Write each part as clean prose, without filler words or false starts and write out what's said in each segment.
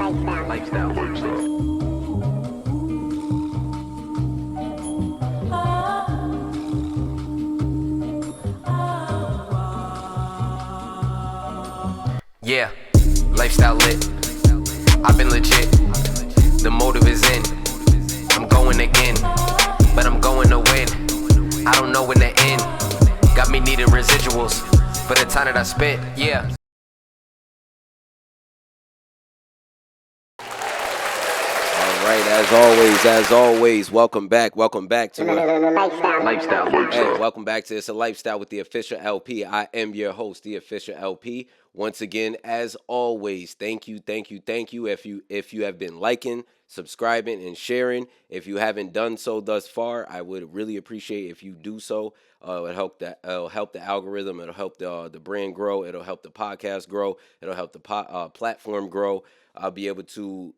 Yeah, lifestyle lit. I've been legit. The motive is in. I'm going again, but I'm going to win. I don't know when to end. Got me needing residuals for the time that I spent. Yeah. As always, welcome back to Lifestyle. Hey, welcome back to It's a Lifestyle with the official LP. I am your host, the official LP. Once again, as always, thank you. If you have been liking, subscribing, and sharing. If you haven't done so thus far, I would really appreciate if you do so. It'll help the algorithm. It'll help the brand grow. It'll help the podcast grow. It'll help the platform grow. I'll be able to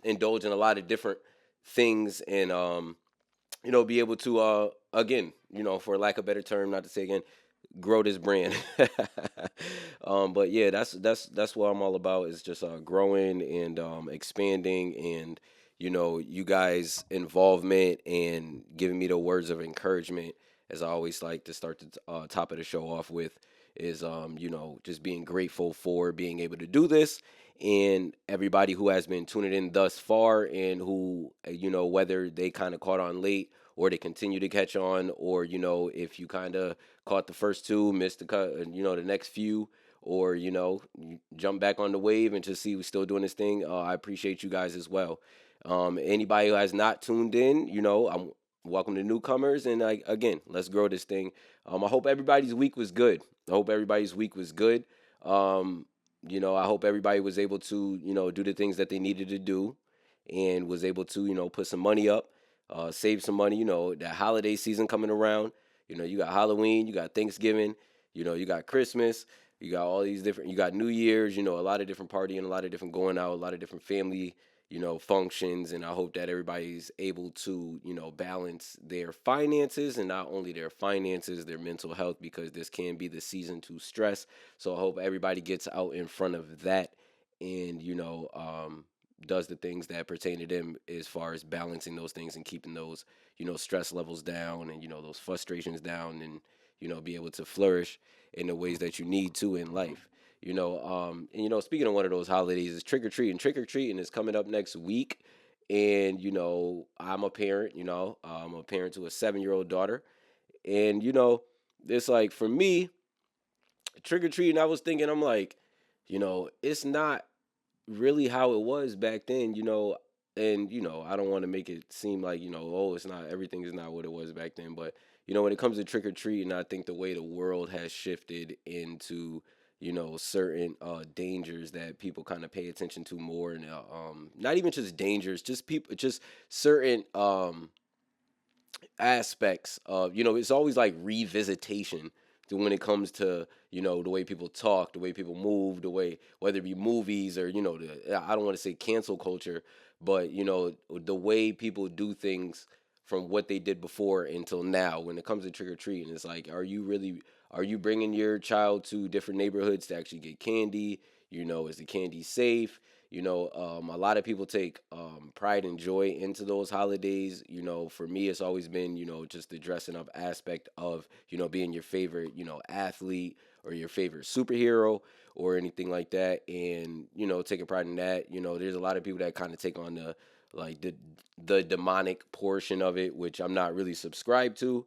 indulge in a lot of different things and be able to again, for lack of a better term, not to say again, grow this brand. But yeah, that's what I'm all about, is just growing and expanding, and you guys' involvement and giving me the words of encouragement, as I always like to start the top of the show off with, is just being grateful for being able to do this, and everybody who has been tuning in thus far, and who whether they kind of caught on late or they continue to catch on, or if you kind of caught the first two, missed the next few, or you jump back on the wave and just see we're still doing this thing. I appreciate you guys as well. Anybody who has not tuned in, I'm welcome to newcomers, and again, let's grow this thing. I hope everybody's week was good. I hope everybody was able to, do the things that they needed to do, and was able to, put some money up, save some money. That holiday season coming around. You got Halloween, you got Thanksgiving, you got Christmas, you got all these different, you got New Year's, a lot of different partying, a lot of different going out, a lot of different family, functions. And I hope that everybody's able to, balance their finances, and not only their finances, their mental health, because this can be the season to stress. So I hope everybody gets out in front of that, and, does the things that pertain to them as far as balancing those things and keeping those, stress levels down, and, those frustrations down, and, be able to flourish in the ways that you need to in life. Speaking of one of those holidays, is trick or treating. Trick or treating is coming up next week, and I'm a parent. I'm a parent to a 7-year-old daughter, and it's like, for me, trick or treating. I was thinking, I'm like, it's not really how it was back then. And I don't want to make it seem like it's not, everything is not what it was back then, but when it comes to trick or treating, I think the way the world has shifted into certain dangers that people kind of pay attention to more, and not even just dangers, just certain aspects of, it's always like revisitation to when it comes to the way people talk, the way people move, the way, whether it be movies or I don't want to say cancel culture, but the way people do things from what they did before until now. When it comes to trick or treating, it's like, are you bringing your child to different neighborhoods to actually get candy? Is the candy safe? A lot of people take pride and joy into those holidays. For me, it's always been, just the dressing up aspect of, being your favorite, athlete, or your favorite superhero, or anything like that. And, taking pride in that. There's a lot of people that kind of take on the demonic portion of it, which I'm not really subscribed to.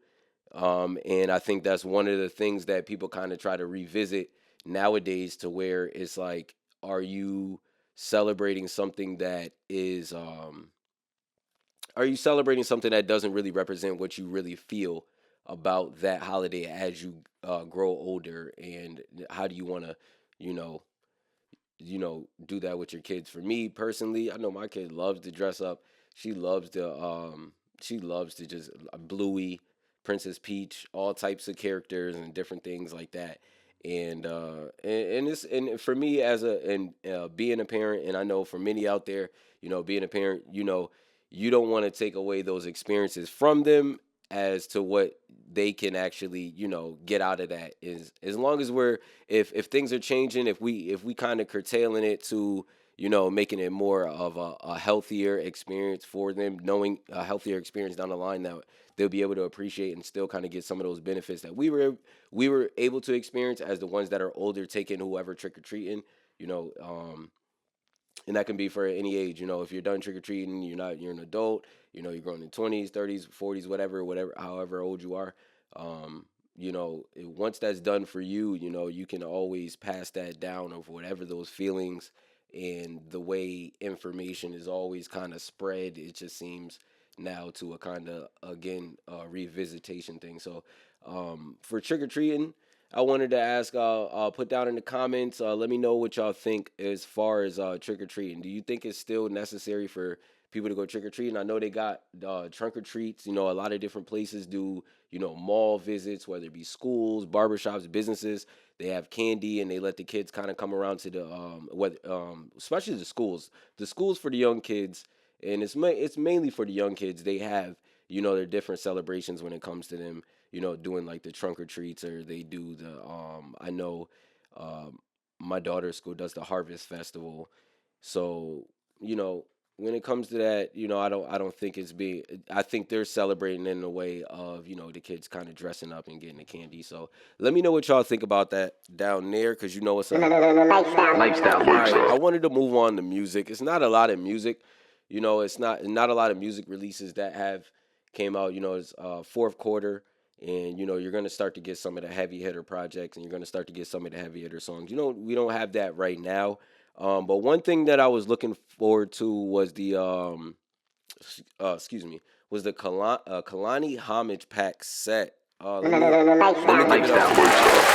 And I think that's one of the things that people kind of try to revisit nowadays, to where it's like, are you celebrating something that is are you celebrating something that doesn't really represent what you really feel about that holiday as you grow older? And how do you want to you know do that with your kids? For me personally, I know my kid loves to dress up. She loves to just Bluey, Princess Peach, all types of characters and different things like that. And for me, as being a parent, and I know for many out there, being a parent, you don't want to take away those experiences from them, as to what they can actually, get out of that. Is, as long as if things are changing, if we kind of curtailing it to, making it more of a healthier experience for them, knowing a healthier experience down the line that they'll be able to appreciate and still kind of get some of those benefits that we were able to experience as the ones that are older, taking whoever trick or treating, you know, and that can be for any age. If you're done trick or treating, you're an adult. You're growing in 20s, 30s, 40s, whatever, however old you are. Once that's done for you, you can always pass that down of whatever those feelings and the way information is always kind of spread. It just seems now to a kind of again revisitation thing. So for trick or treating, I wanted to ask, put down in the comments, let me know what y'all think as far as trick or treating. Do you think it's still necessary for people to go trick or treating? I know they got trunk or treats. A lot of different places do, mall visits, whether it be schools, barbershops, businesses. They have candy and they let the kids kind of come around to the, especially the schools. The schools for the young kids, and it's mainly for the young kids. They have, their different celebrations when it comes to them, doing like the trunk or treats, or they do the I know um my daughter's school does the harvest festival. So, you know, when it comes to that, I don't think it's being I think they're celebrating in a way of, the kids kind of dressing up and getting the candy. So let me know what y'all think about that down there, because you know what's up. Lifestyle All right, I music. wanted to move on to music. It's not a lot of music, it's not a lot of music releases that have came out. It's fourth quarter, and you're gonna start to get some of the heavy hitter projects, and you're gonna start to get some of the heavy hitter songs. We don't have that right now. But one thing that I was looking forward to was the excuse me, was the Kehlani Homage Pack set. Let me give it up Lifestyle for music. Kehlani.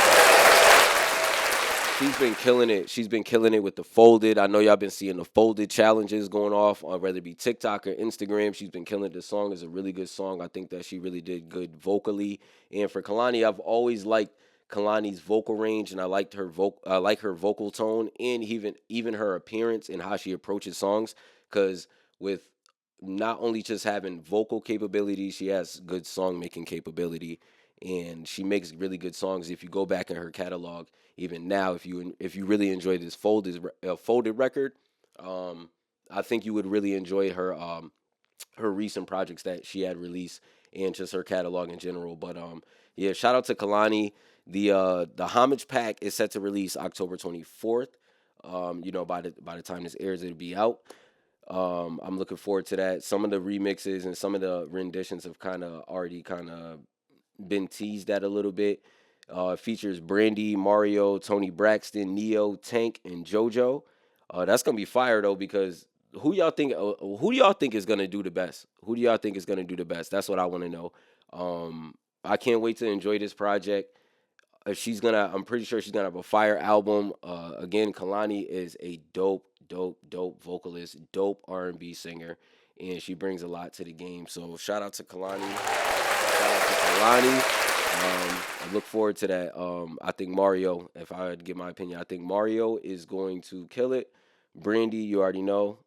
She's been killing it. She's been killing it with the folded. I know y'all been seeing the folded challenges going off on whether it be TikTok or Instagram. She's been killing it. The song is a really good song. I think that she really did good vocally. And for Kalani, I've always liked Kalani's vocal range, and I like her vocal tone, and even her appearance and how she approaches songs. Because with not only just having vocal capability, she has good song making capability, and she makes really good songs. If you go back in her catalog, even now, if you really enjoy this folded record, um, I think you would really enjoy her recent projects that she had released and just her catalog in general. But yeah, shout out to Kalani. The Homage Pack is set to release October 24th. By the time this airs, it'll be out. I'm looking forward to that. Some of the remixes and some of the renditions have kind of already kind of been teased at a little bit. Features Brandy, Mario, Tony Braxton, Neo, Tank, and JoJo. That's gonna be fire though, because who do y'all think is gonna do the best? Who do y'all think is gonna do the best? That's what I want to know. I can't wait to enjoy this project. I'm pretty sure she's gonna have a fire album. Again, Kalani is a dope, dope, dope vocalist, dope R&B singer, and she brings a lot to the game. So shout out to Kalani. Shout out to Kehlani. I look forward to that. I think Mario, if I had to give my opinion, I think Mario is going to kill it. Brandy, you already know.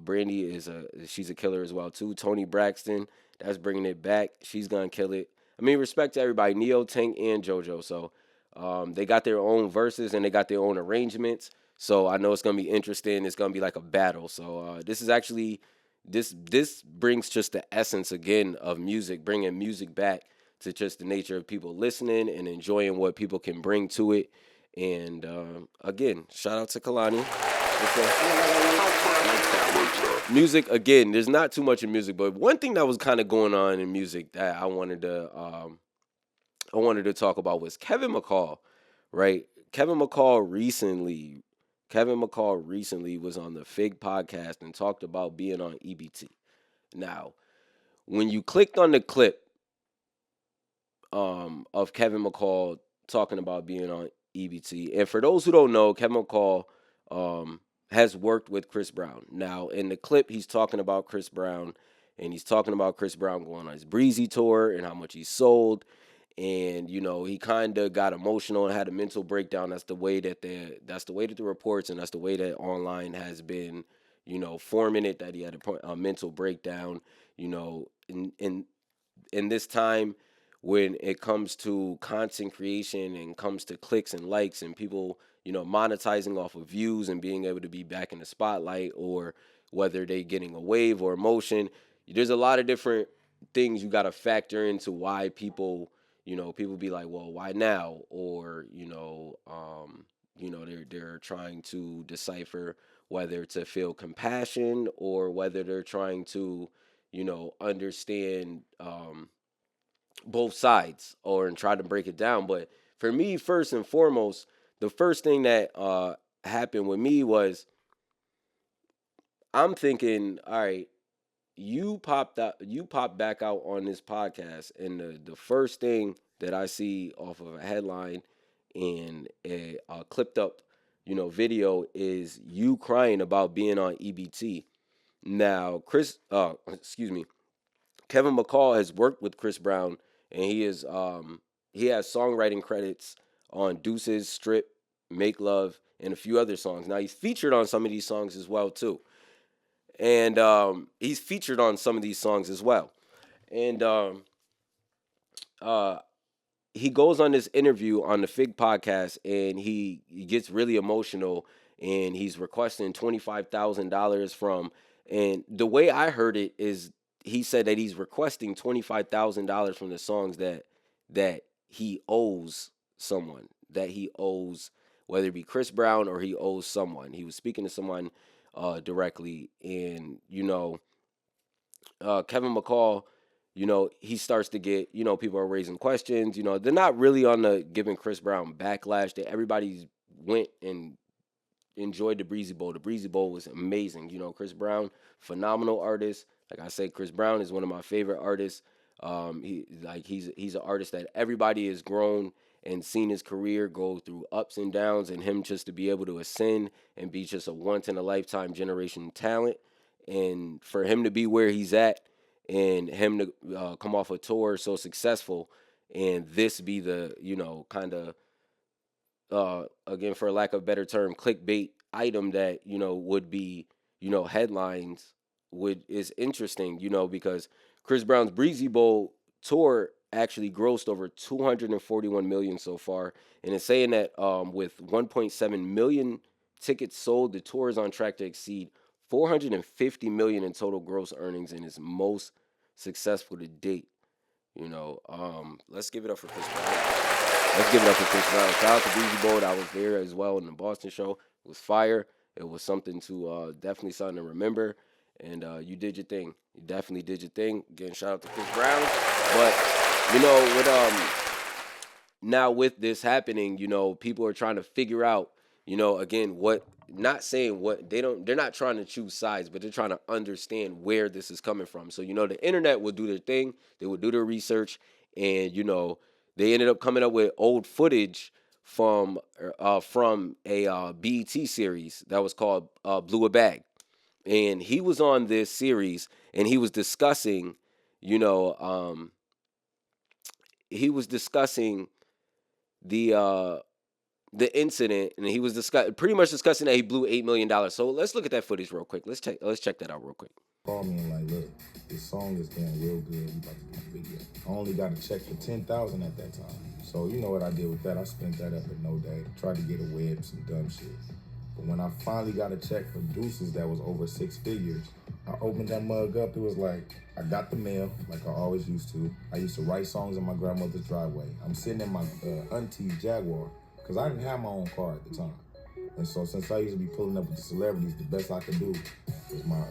Brandy she's a killer as well too. Tony Braxton, that's bringing it back. She's gonna kill it. I mean, respect to everybody, Neo, Tank, and JoJo. So they got their own verses and they got their own arrangements. So I know it's gonna be interesting. It's gonna be like a battle. So this is actually this brings just the essence again of music, bringing music back to just the nature of people listening and enjoying what people can bring to it. And again, shout out to Kalani. Music again. There's not too much in music, but one thing that was kind of going on in music that I wanted to talk about was Kevin McCall, right? Kevin McCall recently was on the Fig podcast and talked about being on EBT. Now, when you clicked on the clip of Kevin McCall talking about being on EBT. And for those who don't know, Kevin McCall has worked with Chris Brown. Now, in the clip, he's talking about Chris Brown, and he's talking about Chris Brown going on his Breezy tour and how much he sold. And he kind of got emotional and had a mental breakdown. That's the way that the reports and that's the way that online has been, forming it, that he had a mental breakdown. In this time when it comes to content creation and comes to clicks and likes and people, monetizing off of views and being able to be back in the spotlight, or whether they getting a wave or emotion. There's a lot of different things you got to factor into why people be like, well, why now? Or, they're trying to decipher whether to feel compassion or whether they're trying to, understand both sides or and try to break it down. But for me, first and foremost, the first thing that happened with me was I'm thinking, all right, you popped back out on this podcast, and the first thing that I see off of a headline and a clipped up, video is you crying about being on EBT. Now, Kevin Mccall has worked with Chris Brown, and he has songwriting credits on Deuces, Strip, Make Love, and a few other songs. Now he's featured on some of these songs as well too, and he's featured on some of these songs as well, and uh, he goes on this interview on the Fig podcast, and he gets really emotional, and he's requesting $25,000 from. And the way I heard it is he said that he's requesting $25,000 from the songs that he owes someone, that he owes, whether it be Chris Brown or he owes someone. He was speaking to someone directly, and Kevin McCall, he starts to get, people are raising questions. They're not really on the giving Chris Brown backlash. That everybody went and enjoyed the Breezy Bowl. The Breezy Bowl was amazing. Chris Brown, phenomenal artist. Like I said, Chris Brown is one of my favorite artists. He's an artist that everybody has grown and seen his career go through ups and downs, and him just to be able to ascend and be just a once in a lifetime generation talent, and for him to be where he's at, and him to come off a tour so successful, and this be the kind of again, for lack of a better term, clickbait item that would be headlines is interesting, because Chris Brown's Breezy Bowl tour actually grossed over 241 million so far, and it's saying that with 1.7 million tickets sold, the tour is on track to exceed 450 million in total gross earnings and is most successful to date. Let's give it up for Chris Brown. Let's give it up for Chris Brown. Shout out to Breezy Bowl. I was there as well in the Boston show. It was fire. It was something to definitely something to remember. And you did your thing. You definitely did your thing. Again, shout out to Chris Brown. But now with this happening, people are trying to figure out, again, they're not trying to choose sides, but they're trying to understand where this is coming from. So, the internet will do their thing. They will do their research, and, they ended up coming up with old footage from a BET series that was called Blew a Bag. And he was on this series, and he was discussing, the incident, and he was pretty much discussing that he blew $8 million. So let's look at that footage real quick. Let's check that out real quick. Called me and like, look, this song is getting real good. We about to make a video. I only got a check for $10,000 at that time. So you know what I did with that? I spent that up in no day. Tried to get away with some dumb shit. But when I finally got a check from Deuces that was over 6 figures, I opened that mug up. It was like, I got the mail like I always used to. I used to write songs in my grandmother's driveway. I'm sitting in my auntie's Jaguar because I didn't have my own car at the time. And so since I used to be pulling up with the celebrities, the best I could do was my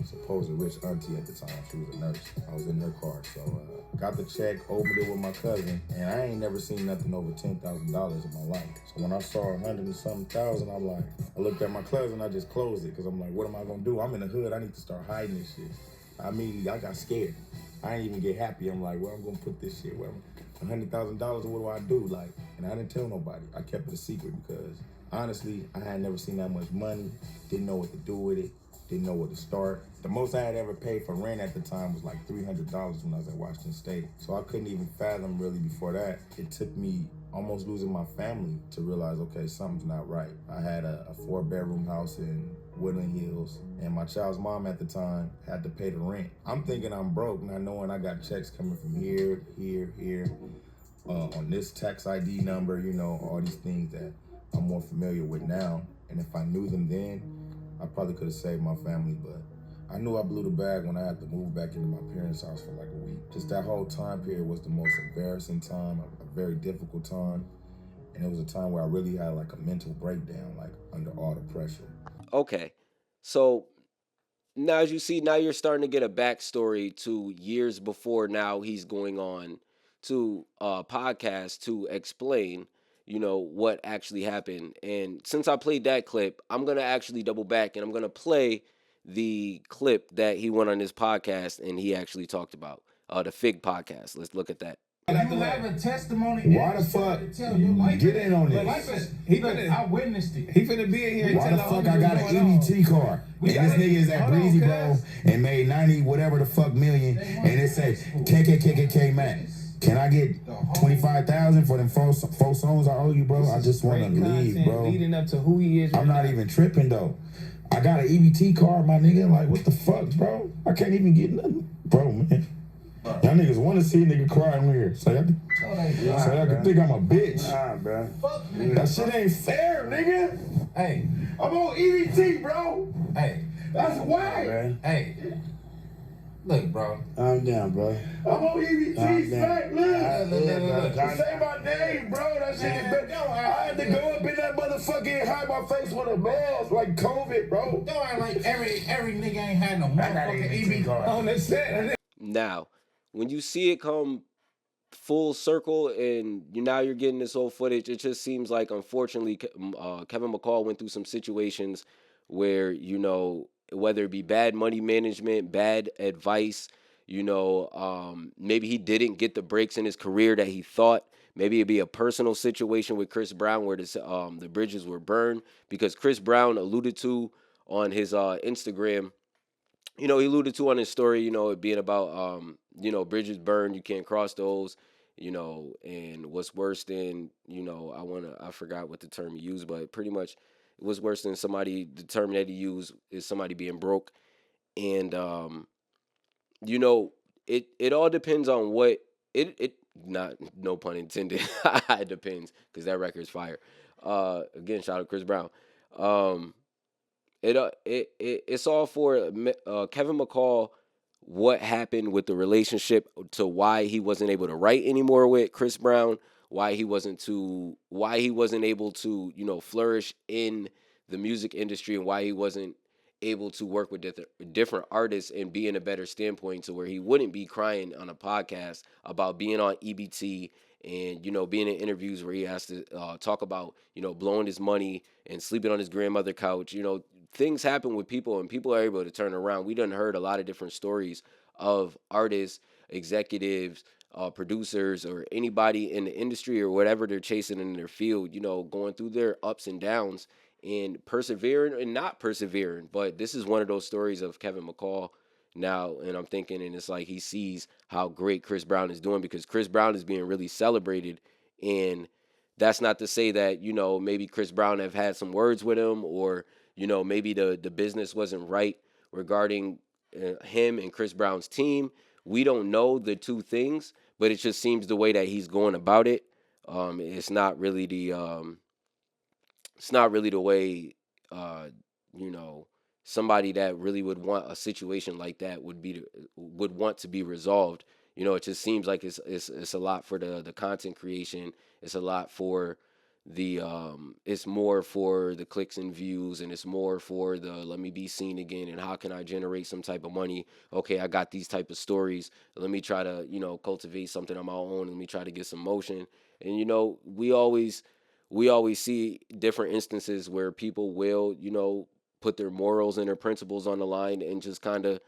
supposed rich auntie at the time. She was a nurse. I was in her car. So got the check, opened it with my cousin, and I ain't never seen nothing over $10,000 in my life. So when I saw 100 and something thousand, I'm like, I looked at my cousin, I just closed it because I'm like, what am I gonna do? I'm in the hood, I need to start hiding this shit. I got scared. I ain't even get happy. I'm like, where I'm gonna put this shit? $100,000, what do I do? Like, and I didn't tell nobody. I kept it a secret because honestly, I had never seen that much money, didn't know what to do with it, didn't know where to start. The most I had ever paid for rent at the time was like $300 when I was at Washington State. So I couldn't even fathom really before that. It took me almost losing my family to realize, okay, something's not right. I had a 4-bedroom house in Woodland Hills, and my child's mom at the time had to pay the rent. I'm thinking I'm broke, not knowing I got checks coming from here, on this tax ID number, all these things that I'm more familiar with now. And if I knew them then, I probably could have saved my family, but I knew I blew the bag when I had to move back into my parents' house for like a week. Just that whole time period was the most embarrassing time, a very difficult time. And it was a time where I really had like a mental breakdown, like under all the pressure. Okay. So now, as you see, now you're starting to get a backstory to years before now he's going on to a podcast to explain, what actually happened. And since I played that clip, I'm going to actually double back and I'm going to play the clip that he went on his podcast and he actually talked about the Fig podcast. Let's look at that. You have a testimony. Why the fuck? Get in on this. I witnessed it. He finna be in here. Why the fuck I got an EBT card? And this nigga is at Breezy Bro and made 90 whatever the fuck million, and it say KKKKK Max. Can I get 25,000 for them four songs I owe you, bro? I just want to leave, bro. Leading up to who he is. I'm not even tripping though. I got an EBT card, my nigga. Like, what the fuck, bro? I can't even get nothing, bro, man. Y'all niggas want to see a nigga cry on here, so y'all can think I'm a bitch. Nah, bro. That shit ain't fair, nigga. Hey, I'm on EBT, bro. hey, That's whack. Bro. hey. Look, bro. I'm down, bro. I'm on EBT, smack, Look. Say my name, bro. That shit is bad. I had to go up in that motherfucker and hide my face with a mask like COVID, bro. Don't act like every nigga ain't had no motherfucking EBT card. On the set. Now, when you see it come full circle and now you're getting this whole footage, it just seems like, unfortunately, Kevin Mccall went through some situations where, whether it be bad money management, bad advice, maybe he didn't get the breaks in his career that he thought. Maybe it'd be a personal situation with Chris Brown where the bridges were burned, because Chris Brown alluded to on his Instagram, he alluded to on his story, it being about, bridges burned, you can't cross those, and what's worse than, I forgot what the term he used, but pretty much what's worse than the term that he used is somebody being broke. And, it all depends on what, not, no pun intended, it depends, because that record's fire. Again, shout out Chris Brown. It's all for Kevin Mccall, what happened with the relationship to why he wasn't able to write anymore with Chris Brown, why he wasn't able to flourish in the music industry, and why he wasn't able to work with different artists and be in a better standpoint to where he wouldn't be crying on a podcast about being on EBT and being in interviews where he has to talk about blowing his money and sleeping on his grandmother's couch. Things happen with people and people are able to turn around. We done heard a lot of different stories of artists, executives, producers, or anybody in the industry or whatever they're chasing in their field, going through their ups and downs and persevering and not persevering. But this is one of those stories of Kevin Mccall now, and I'm thinking, and it's like he sees how great Chris Brown is doing, because Chris Brown is being really celebrated. And that's not to say that, maybe Chris Brown have had some words with him, or maybe the business wasn't right regarding him and Chris Brown's team. We don't know the two things, but it just seems the way that he's going about it. It's not really the way, somebody that really would want a situation like that would want to be resolved. It just seems like it's a lot for the content creation. It's a lot for it's more for the clicks and views, and it's more for the let me be seen again, and how can I generate some type of money. Okay, I got these type of stories, let me try to cultivate something on my own, let me try to get some motion. And we always see different instances where people will put their morals and their principles on the line and just kind of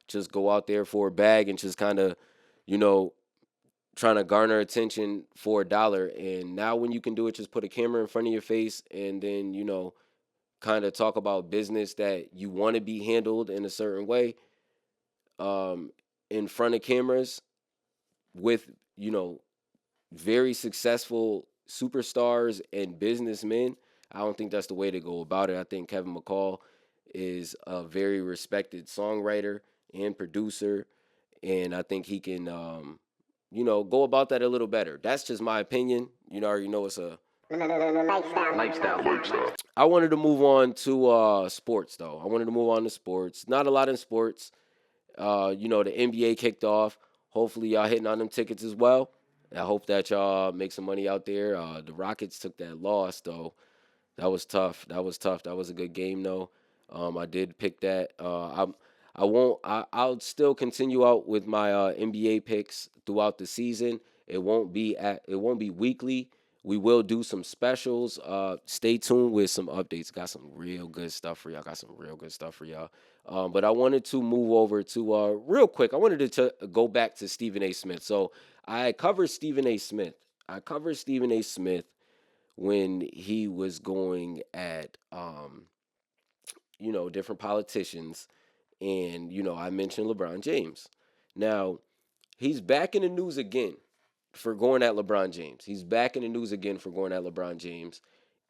just go out there for a bag and just kind of trying to garner attention for $1. And now when you can do it, just put a camera in front of your face and then, kind of talk about business that you want to be handled in a certain way, in front of cameras with, very successful superstars and businessmen. I don't think that's the way to go about it. I think Kevin Mccall is a very respected songwriter and producer, and I think he can, go about that a little better. That's just my opinion. I already know it's a Lifestyle. I wanted to move on to sports though. I wanted to move on to sports. Not a lot in sports. The NBA kicked off. Hopefully y'all hitting on them tickets as well. I hope that y'all make some money out there. The Rockets took that loss though. That was tough. That was tough. That was a good game though. I did pick that. I won't. I'll still continue out with my NBA picks throughout the season. It won't be weekly. We will do some specials. Stay tuned with some updates. Got some real good stuff for y'all. But I wanted to move over to real quick. I wanted to go back to Stephen A. Smith. So I covered Stephen A. Smith. When he was going at different politicians, and I mentioned LeBron James. Now he's back in the news again for going at LeBron James.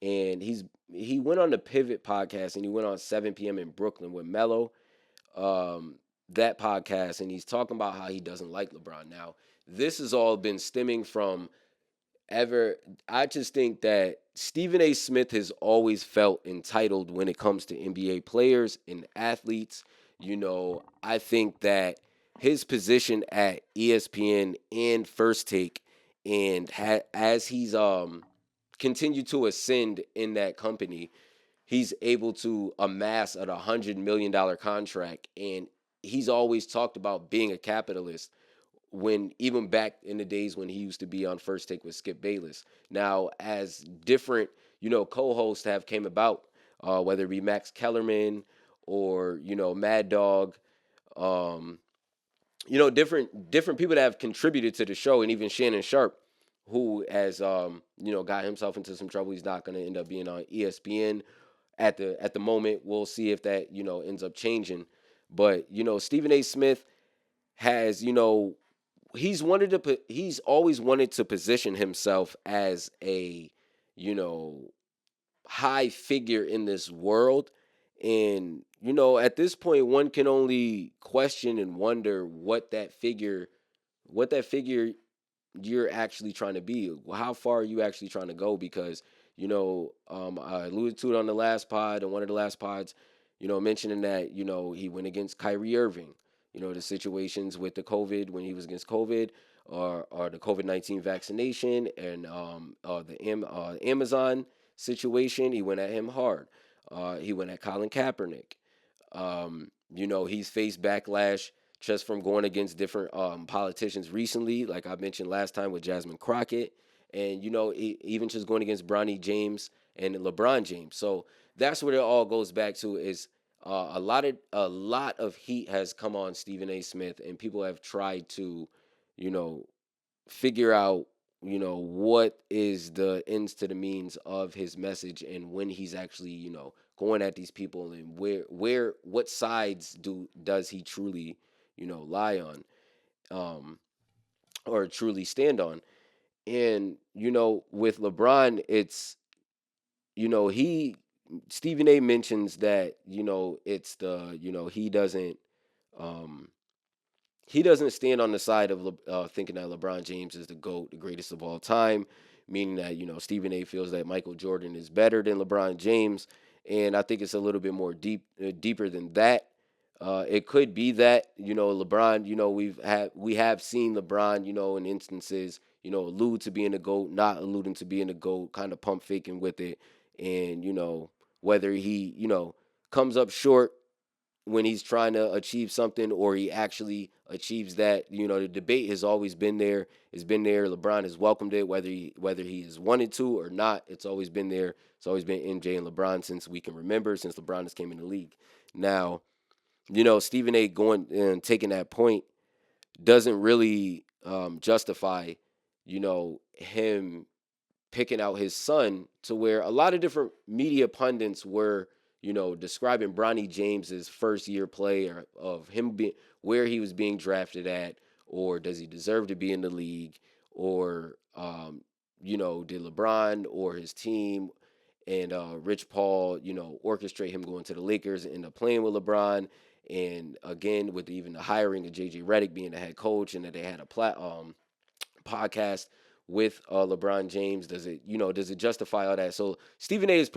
And he went on the Pivot podcast, and he went on 7 p.m. in Brooklyn with Mello, that podcast, and he's talking about how he doesn't like LeBron. Now, this has all been stemming from I just think that Stephen A. Smith has always felt entitled when it comes to NBA players and athletes. I think that his position at ESPN and First Take, and as he's continued to ascend in that company, he's able to amass a $100 million contract, and he's always talked about being a capitalist. When even back in the days when he used to be on First Take with Skip Bayless. Now, as different co-hosts have came about, whether it be Max Kellerman or Mad Dog, different people that have contributed to the show, and even Shannon Sharp, who has got himself into some trouble. He's not going to end up being on ESPN at the moment. We'll see if that ends up changing. But Stephen A. Smith has he's always wanted to position himself as a high figure in this world. And at this point, one can only question and wonder what that figure you're actually trying to be. How far are you actually trying to go? Because I alluded to it on the last pod, on one of the last pods, mentioning that he went against Kyrie Irving. The situations with the COVID, when he was against COVID, or the COVID-19 vaccination, and the Amazon situation, he went at him hard. He went at Colin Kaepernick. He's faced backlash just from going against different politicians recently, like I mentioned last time with Jasmine Crockett, and even just going against Bronny James and LeBron James. So that's what it all goes back to, is a lot of heat has come on Stephen A. Smith, and people have tried to, figure out, what is the ends to the means of his message, and when he's actually, going at these people, and what sides does he truly, lie on, or truly stand on. And with LeBron, it's he Stephen A mentions that it's the he doesn't stand on the side of thinking that LeBron James is the GOAT, the greatest of all time, meaning that Stephen A feels that Michael Jordan is better than LeBron James, and I think it's a little bit more deeper than that. It could be that LeBron, we have seen LeBron, in instances, allude to being a GOAT, not alluding to being a GOAT, kind of pump faking with it, and whether he comes up short when he's trying to achieve something, or he actually achieves that. The debate has always been there. It's been there. LeBron has welcomed it, whether he has wanted to or not. It's always been there. It's always been MJ and LeBron since we can remember, since LeBron has came in the league. Now, Stephen A. going and taking that point doesn't really justify, him picking out his son, to where a lot of different media pundits were, describing Bronny James's first year play, or of him being where he was being drafted at, or does he deserve to be in the league, or did LeBron or his team and Rich Paul, orchestrate him going to the Lakers and end up playing with LeBron. And again, with even the hiring of JJ Redick being the head coach, and that they had a podcast with LeBron James? Does it justify all that? So Stephen A. has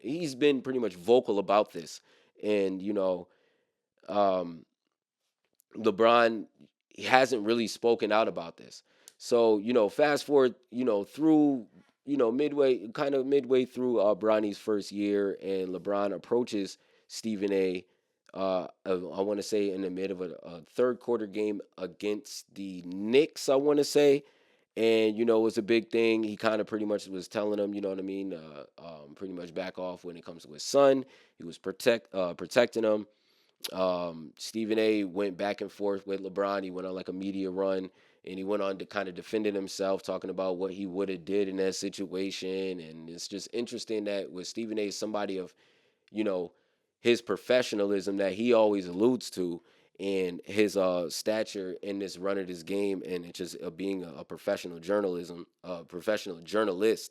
he's been pretty much vocal about this, and um, LeBron hasn't really spoken out about this. So fast forward, through midway through Bronny's first year, and LeBron approaches Stephen A. I want to say in the mid of a third quarter game against the Knicks, I want to say, and it was a big thing. He kind of pretty much was telling him, you know what I mean, pretty much back off when it comes to his son. He was protecting him. Stephen A. went back and forth with LeBron. He went on like a media run, and he went on to kind of defending himself, talking about what he would have did in that situation. And it's just interesting that with Stephen A. somebody of, you know, his professionalism that he always alludes to, and his stature in this run of this game, and it just being a professional journalist,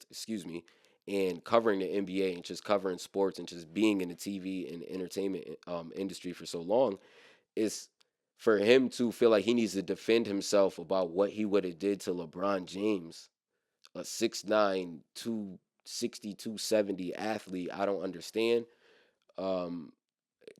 excuse me, and covering the NBA and just covering sports and just being in the TV and entertainment industry for so long, is for him to feel like he needs to defend himself about what he would have did to LeBron James, a 6'9", 260, 270 athlete. I don't understand. Um,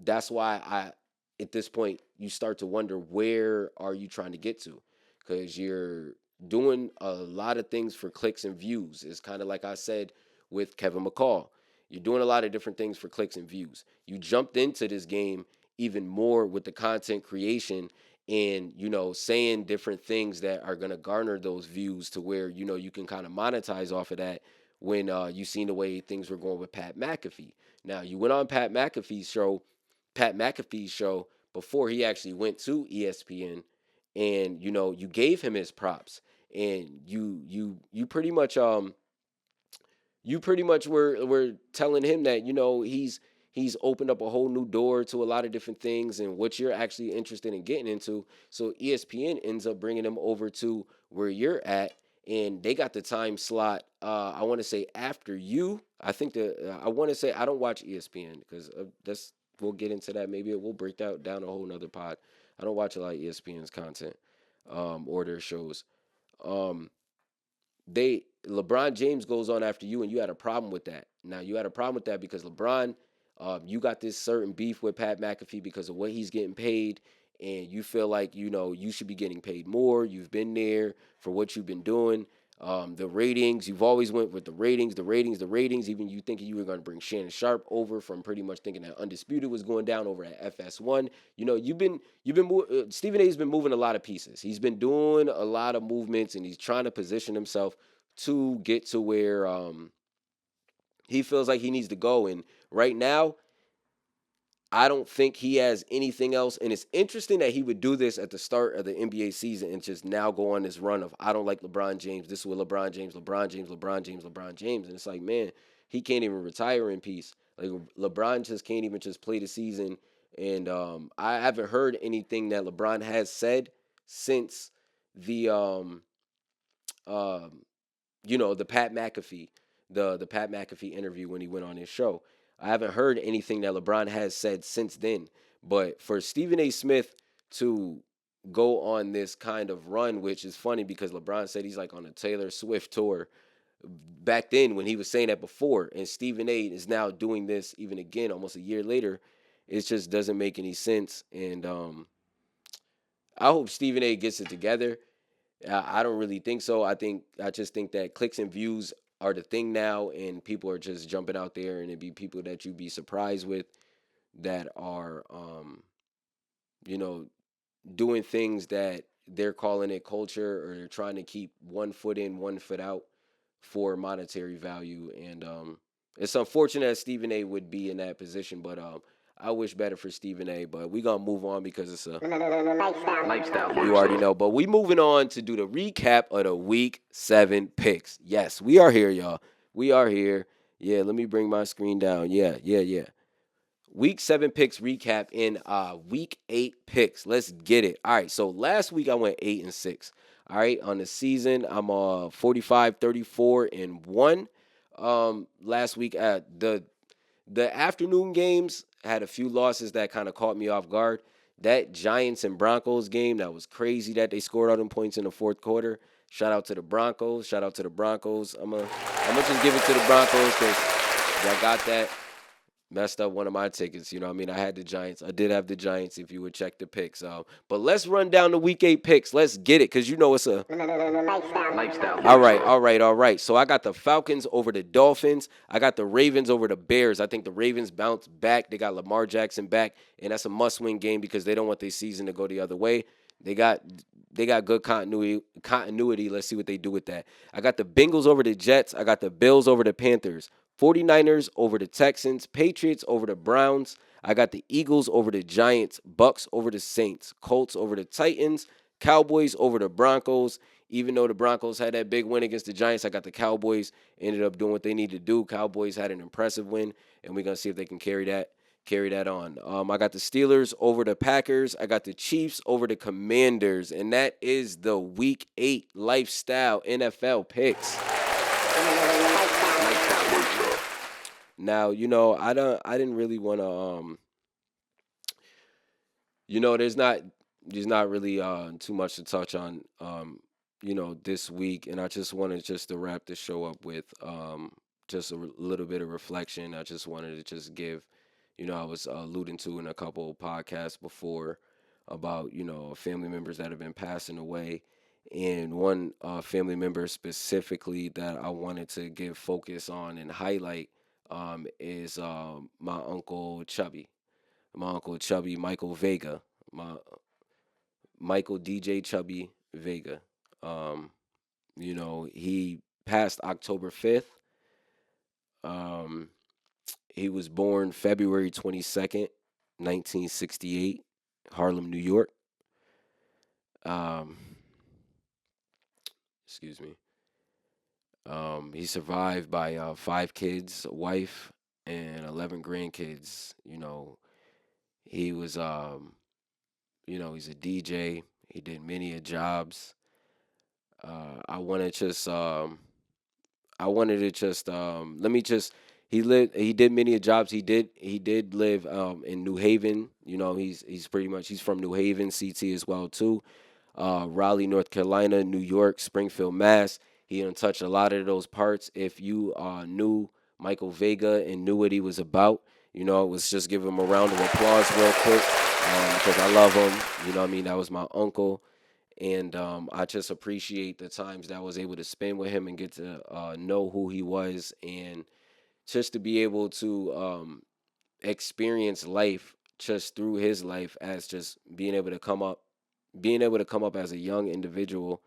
that's why at this point, you start to wonder, where are you trying to get to? Because you're doing a lot of things for clicks and views. It's kind of like I said with Kevin McCall. You're doing a lot of different things for clicks and views. You jumped into this game even more with the content creation and, saying different things that are going to garner those views to where, you can kind of monetize off of that when you seen the way things were going with Pat McAfee. Now, you went on Pat McAfee's show before he actually went to ESPN, and you gave him his props, and you pretty much were telling him that he's opened up a whole new door to a lot of different things and what you're actually interested in getting into. So ESPN ends up bringing him over to where you're at, and they got the time slot. I want to say after you. I think I want to say, I don't watch ESPN because we'll get into that. Maybe we'll break that down a whole nother pod. I don't watch a lot of ESPN's content or their shows. Um, LeBron James goes on after you, and you had a problem with that. Now, you had a problem with that because LeBron, you got this certain beef with Pat McAfee because of what he's getting paid, and you feel like you should be getting paid more. You've been there for what you've been doing. The ratings, you've always went with the ratings. Even you thinking you were going to bring Shannon Sharp over from pretty much thinking that Undisputed was going down over at FS1. Stephen A's been moving a lot of pieces. He's been doing a lot of movements, and he's trying to position himself to get to where he feels like he needs to go. And right now, I don't think he has anything else. And it's interesting that he would do this at the start of the NBA season and just now go on this run of, I don't like LeBron James. This is what LeBron James. And it's like, man, he can't even retire in peace. Like, LeBron just can't even just play the season. And I haven't heard anything that LeBron has said since the the Pat McAfee, the Pat McAfee interview when he went on his show. I haven't heard anything that LeBron has said since then. But for Stephen A. Smith to go on this kind of run, which is funny because LeBron said he's like on a Taylor Swift tour back then when he was saying that before. And Stephen A. is now doing this even again almost a year later. It just doesn't make any sense. And I hope Stephen A. gets it together. I don't really think so. I just think that clicks and views are the thing now, and people are just jumping out there, and it'd be people that you'd be surprised with that are, doing things that they're calling it culture, or they're trying to keep one foot in, one foot out for monetary value. And it's unfortunate that Stephen A. would be in that position, but I wish better for Stephen A., but we're going to move on because it's a lifestyle. You already know. But we moving on to do the recap of the Week 7 picks. Yes, we are here, y'all. We are here. Yeah, let me bring my screen down. Yeah. Week 7 picks recap in Week 8 picks. Let's get it. All right, so last week I went 8-6. All right, on the season, I'm 45, 34, and 1. Last week, the afternoon games had a few losses that kind of caught me off guard. That Giants and Broncos game, that was crazy that they scored all them points in the fourth quarter. Shout out to the Broncos. Shout out to the Broncos. I'm gonna just give it to the Broncos because y'all got that. Messed up one of my tickets. You know what I mean? I had the Giants. I did have the Giants if you would check the picks. But let's run down the week 8 picks. Let's get it because you know it's a Lifestyle. All right. So I got the Falcons over the Dolphins. I got the Ravens over the Bears. I think the Ravens bounced back. They got Lamar Jackson back, and that's a must-win game because they don't want their season to go the other way. They got good continuity. Let's see what they do with that. I got the Bengals over the Jets. I got the Bills over the Panthers. 49ers over the Texans. Patriots over the Browns. I got the Eagles over the Giants. Bucks over the Saints. Colts over the Titans. Cowboys over the Broncos. Even though the Broncos had that big win against the Giants, I got the Cowboys. Ended up doing what they need to do. Cowboys had an impressive win, and we're going to see if they can carry that on. I got the Steelers over the Packers. I got the Chiefs over the Commanders, and that is the Week 8 Lifestyle NFL picks. Now, I didn't really want to there's not really too much to touch on this week, and I just wanted to wrap the show up with just a little bit of reflection. I just wanted to just give, I was alluding to in a couple of podcasts before about, family members that have been passing away. And one family member specifically that I wanted to give focus on and highlight is my Uncle Chubby. My Uncle Chubby, Michael Vega. Michael DJ Chubby Vega. He passed October 5th. He was born February 22nd, 1968, Harlem, New York. Excuse me. He's survived by 5 kids, a wife, and 11 grandkids. He was, he's a DJ. He did many jobs. He did many jobs. He did live in New Haven. He's from New Haven, CT as well too. Raleigh, North Carolina, New York, Springfield, Mass. He done touched a lot of those parts. If you knew Michael Vega and knew what he was about, let's just give him a round of applause real quick because I love him. That was my uncle. And I just appreciate the times that I was able to spend with him and get to know who he was, and just to be able to experience life just through his life, as just being able to come up as a young individual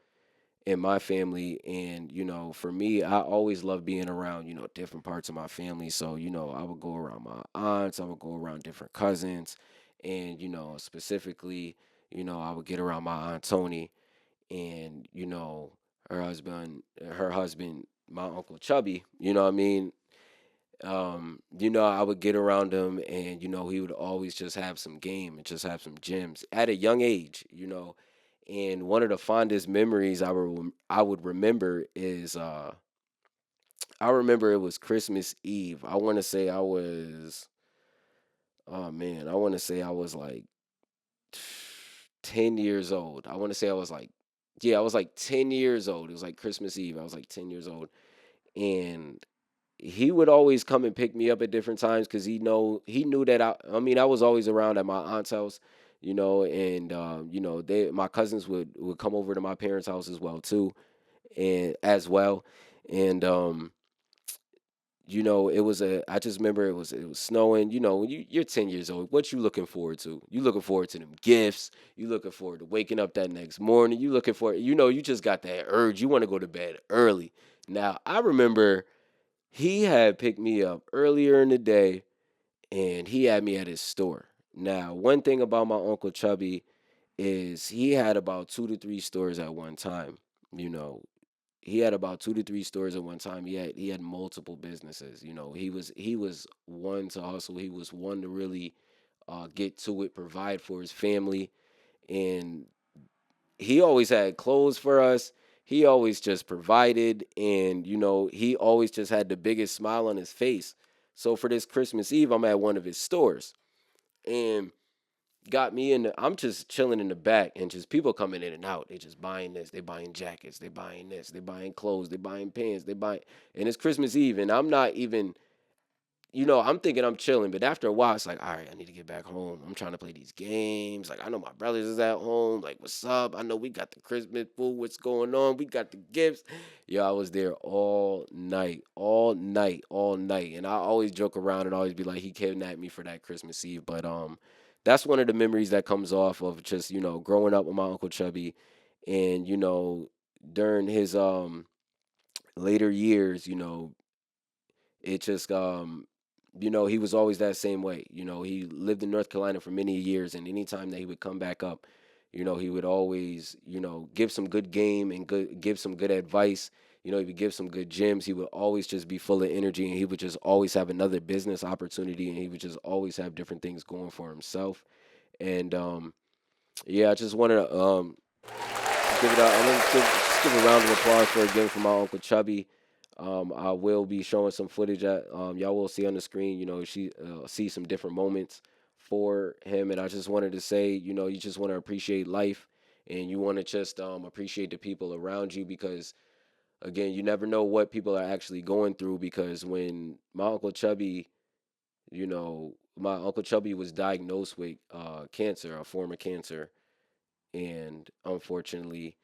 in my family. And for me, I always love being around different parts of my family. So I would go around my aunts, I would go around different cousins, and specifically I would get around my Aunt Tony and, her husband, my Uncle Chubby, I would get around him, and, he would always just have some game and just have some gems at a young age. And one of the fondest memories I would remember is, I remember it was Christmas Eve. I want to say I was like 10 years old. I want to say I was like 10 years old. It was like Christmas Eve. I was like 10 years old. And he would always come and pick me up at different times because he knew that I was always around at my aunt's house, and my cousins would come over to my parents' house as well too, and I just remember it was snowing. When you're 10 years old, what you looking forward to? You looking forward to them gifts. You looking forward to waking up that next morning. You looking for, you just got that urge. You want to go to bed early. Now, I remember he had picked me up earlier in the day, and he had me at his store. Now, one thing about my Uncle Chubby is he had about 2 to 3 stores at one time. He had about 2 to 3 stores at one time. He had multiple businesses. He was one to hustle. He was one to really get to it, provide for his family, and he always had clothes for us. He always just provided, and he always just had the biggest smile on his face. So for this Christmas Eve, I'm at one of his stores, and got me in. I'm just chilling in the back, and just people coming in and out. They just buying this. They buying jackets. They buying this. They buying clothes. They buying pants. They buying, and it's Christmas Eve, and I'm not even. I'm thinking I'm chilling, but after a while, it's like, all right, I need to get back home. I'm trying to play these games. Like, I know my brothers is at home. Like, what's up? I know we got the Christmas food. What's going on? We got the gifts. Yo, I was there all night, all night, all night. And I always joke around and always be like, he kidnapped me for that Christmas Eve. But that's one of the memories that comes off of just, growing up with my Uncle Chubby. And, during his later years, it just he was always that same way. He lived in North Carolina for many years, and anytime that he would come back up, he would always, give some good game and give some good advice. He would give some good gems. He would always just be full of energy, and he would just always have another business opportunity, and he would just always have different things going for himself. And yeah, I just wanted to give it. I'm gonna just give a round of applause for again for my Uncle Chubby. I will be showing some footage that y'all will see on the screen. She see some different moments for him, and I just wanted to say, you just want to appreciate life, and you want to just appreciate the people around you because, again, you never know what people are actually going through. Because when my Uncle Chubby was diagnosed with cancer, a form of cancer, and unfortunately,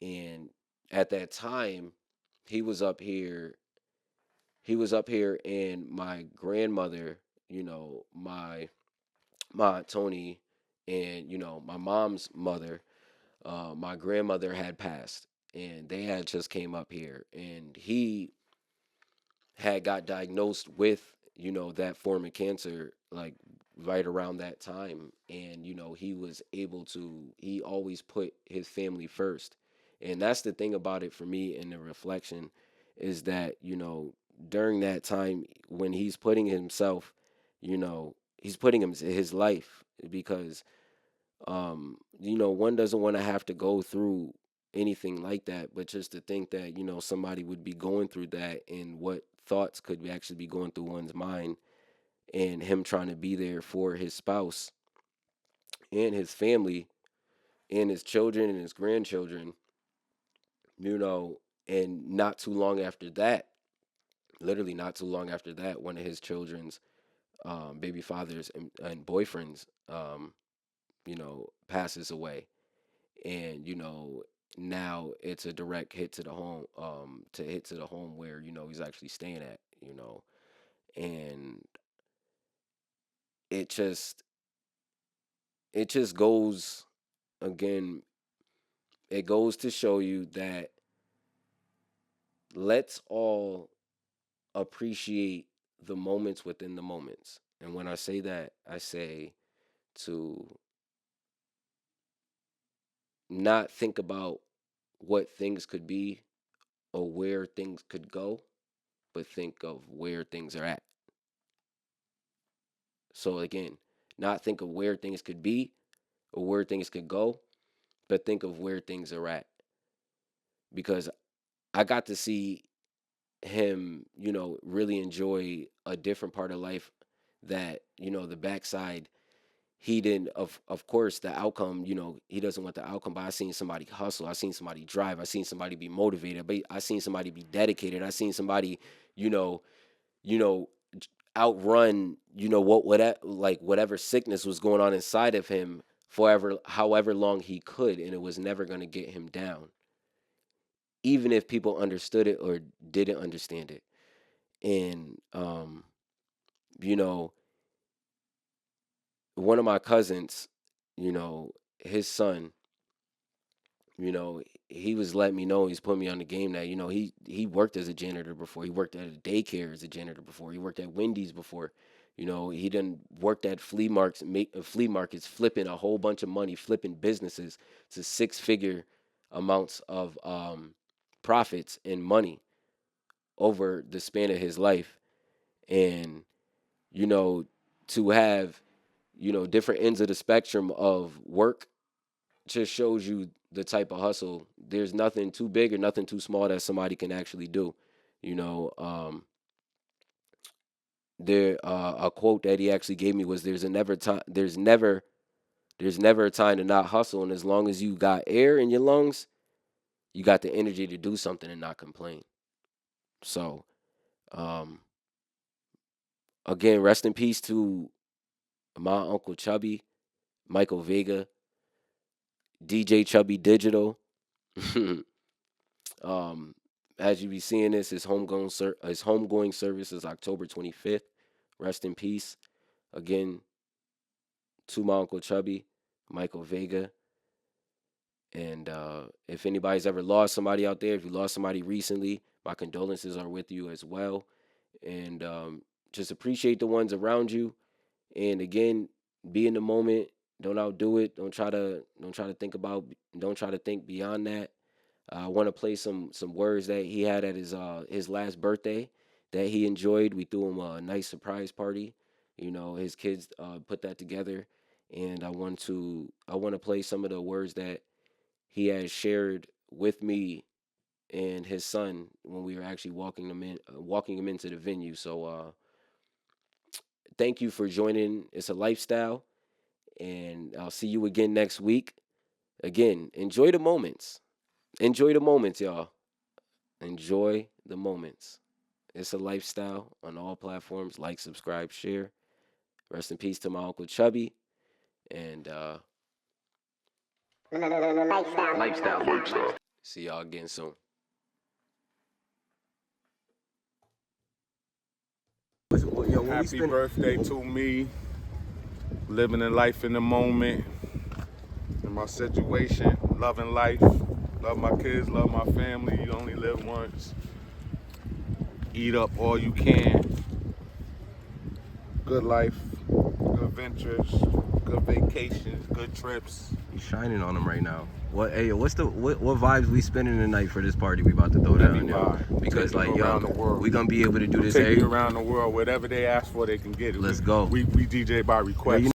and at that time, he was up here and my grandmother, my Aunt Tony, and my mom's mother, my grandmother had passed, and they had just came up here, and he had got diagnosed with that form of cancer like right around that time. And he always put his family first. And that's the thing about it for me in the reflection is that during that time when he's putting himself, he's putting his life because one doesn't want to have to go through anything like that, but just to think that, somebody would be going through that and what thoughts could actually be going through one's mind, and him trying to be there for his spouse and his family and his children and his grandchildren, and not too long after that, literally not too long after that, one of his children's baby fathers and boyfriends, passes away. And now it's a direct hit to the home, where he's actually staying at, and it just goes again. It goes to show you that let's all appreciate the moments within the moments. And when I say that, I say to not think about what things could be or where things could go, but think of where things are at. So again, not think of where things could be or where things could go, but think of where things are at. Because I got to see him, really enjoy a different part of life that, the backside he didn't of course the outcome, he doesn't want the outcome, but I seen somebody hustle, I seen somebody drive, I seen somebody be motivated, but I seen somebody be dedicated, I seen somebody, you know, you know, outrun, whatever sickness was going on inside of him forever, however long he could, and it was never going to get him down, even if people understood it or didn't understand it. And you know, one of my cousins, his son, he was letting me know, he's putting me on the game that, he worked as a janitor before. He worked at a daycare as a janitor before. He worked at Wendy's before. He done worked at flea markets, flipping a whole bunch of money, flipping businesses to six-figure amounts of profits and money over the span of his life. And, you know, to have, different ends of the spectrum of work just shows you the type of hustle. There's nothing too big or nothing too small that somebody can actually do. You know, there a quote that he actually gave me was there's never there's never a time to not hustle. And as long as you got air in your lungs, you got the energy to do something and not complain. So, again, rest in peace to my Uncle Chubby, Michael Vega, DJ Chubby Digital. As you be seeing this, his homegoing service is October 25th. Rest in peace. Again, to my Uncle Chubby, Michael Vega. And if anybody's ever lost somebody out there, if you lost somebody recently, my condolences are with you as well. And just appreciate the ones around you. And again, be in the moment. Don't outdo it. Don't try to think beyond that. I want to play some words that he had at his last birthday that he enjoyed. We threw him a nice surprise party. His kids put that together, and I want to play some of the words that he has shared with me and his son when we were actually walking him into the venue. So thank you for joining. It's a lifestyle, and I'll see you again next week. Again, enjoy the moments. Enjoy the moments, y'all. Enjoy the moments. It's a lifestyle on all platforms. Like, subscribe, share. Rest in peace to my Uncle Chubby. And lifestyle. See y'all again soon. Happy birthday to me. Living a life in the moment. In my situation, loving life. Love my kids, love my family. You only live once. Eat up all you can. Good life, good ventures, good vacations, good trips. He's shining on him right now. What vibes we spending tonight for this party we about to throw down, yo? Because Take you around the world. we gonna be able to do this. Take you around the world. Whatever they ask for, they can get it. Let's go. We DJ by request.